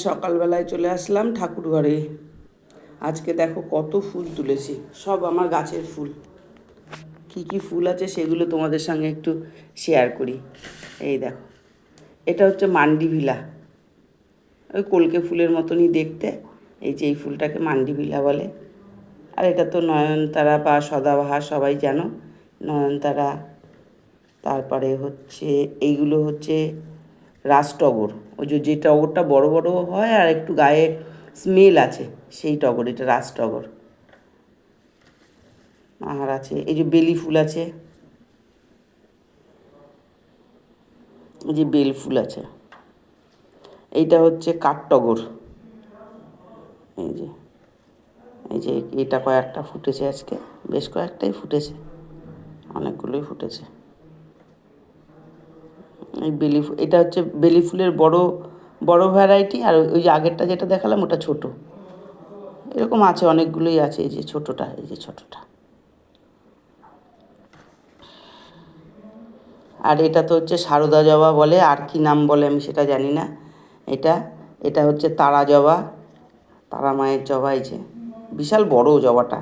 সকালবেলায় চলে আসলাম ঠাকুর ঘরে। আজকে দেখো কত ফুল তুলেছি, সব আমার গাছের ফুল। কি কি ফুল আছে সেগুলো তোমাদের সঙ্গে একটু শেয়ার করি। এই দেখো, এটা হচ্ছে মান্ডিভিলা, ওই কলকে ফুলের মতনই দেখতে। এই যে এই ফুলটাকে মান্ডিভিলা বলে। আর এটা তো নয়নতারা বা সদাবাহার, সবাই জানো নয়নতারা। তারপরে হচ্ছে এইগুলো হচ্ছে রাজটগর, ওই যে টগরটা বড় বড় হয় আর একটু গায়ে স্মেল আছে, সেই টগর, এটা রাজটগর। আর আছে এই যে বেলি ফুল আছে, এই যে বেল ফুল আছে। এইটা হচ্ছে কাঠটগর। এই যে এই যে এটা কয়েকটা ফুটেছে আজকে, বেশ কয়েকটাই ফুটেছে, অনেকগুলোই ফুটেছে। এই এটা হচ্ছে বেলি ফুলের বড় বড় ভ্যারাইটি, আর ওই যে আগেরটা যেটা দেখালাম ওটা ছোট। এরকম আছে অনেকগুলোই আছে। এই যে ছোটটা, এই যে ছোটটা। আর এটা তো হচ্ছে সারদা জবা বলে, আর কি নাম বলে আমি সেটা জানি না। এটা এটা হচ্ছে তারা জবা, তারা মায়ের জবা। এই যে বিশাল বড় জবাটা,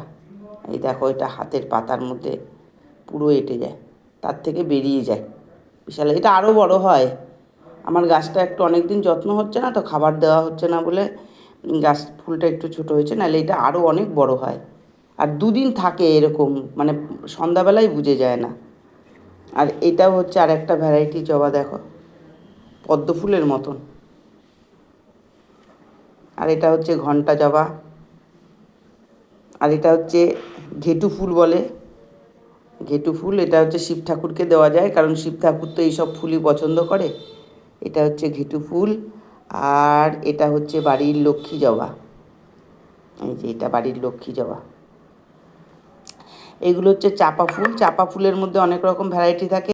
এই দেখো, এটা হাতের পাতার মধ্যে পুরো এঁটে যায়, তার থেকে বেরিয়ে যায় বিশাল। এটা আরও বড় হয়। আমার গাছটা একটু অনেক দিন যত্ন হচ্ছে না, তো খাবার দেওয়া হচ্ছে না বলে গাছ ফুলটা একটু ছোট হয়েছে, নাহলে এটা আরও অনেক বড় হয়। আর দুদিন থাকে এরকম, মানে সন্ধ্যাবেলায় বুঝে যায় না। আর এটাও হচ্ছে আর একটা ভ্যারাইটি জবা, দেখো পদ্ম ফুলের মতন। আর এটা হচ্ছে ঘণ্টা জবা। আর এটা হচ্ছে ঘেটু ফুল বলে, ঘেটু ফুল। এটা হচ্ছে শিব ঠাকুরকে দেওয়া যায়, কারণ শিব ঠাকুর তো এইসব ফুলই পছন্দ করে। এটা হচ্ছে ঘেটু ফুল। আর এটা হচ্ছে বাড়ির লক্ষ্মী জবা। এই যে এটা বাড়ির লক্ষ্মী জবা। এগুলো হচ্ছে চাপা ফুল। চাপা ফুলের মধ্যে অনেক রকম ভ্যারাইটি থাকে।